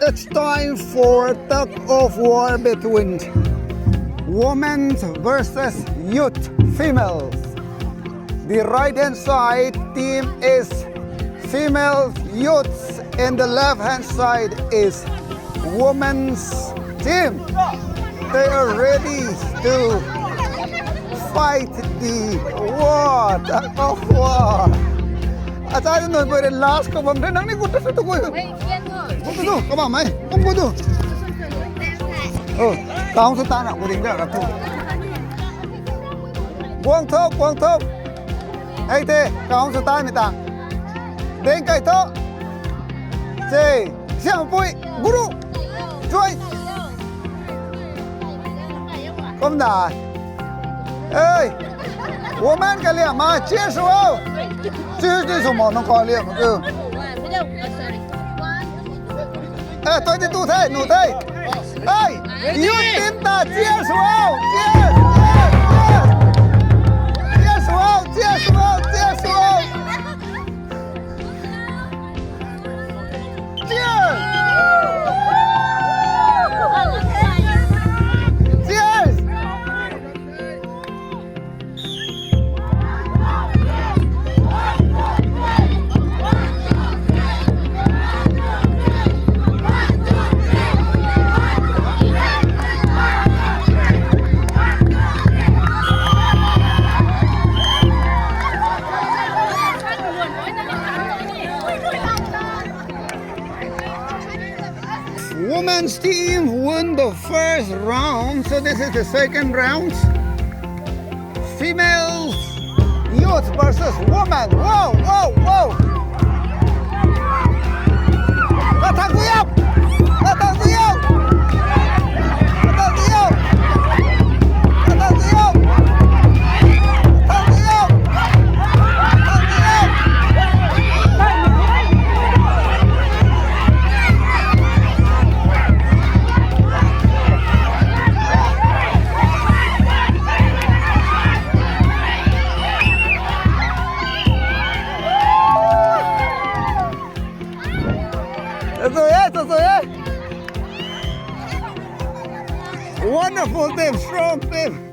It's time for tug of war between women versus youth females. The right hand side team is female youths and the left hand side is women's team. They are ready to fight the war, tug of war. Acha nó vừa đến last có bấm nắng này cũng rất tuyệt vời. Không có các bạn mày, không có đâu. Không chúng ta nào quyết định được là thôi. Quang thốc. Hey thế, không chúng ta mới ta. Đến cái thốc. Chị, xem vui, guru, chơi. Không đã. Ê, 我们个脸嘛，结束哦。这什么能搞脸吗？哥。哎，对的，奴才。哎，有点大，结束哦，结束哦。Women's team won the first round, so this is the second round. Females, youth versus women. Whoa! Attack me up! Wonderful team, strong team.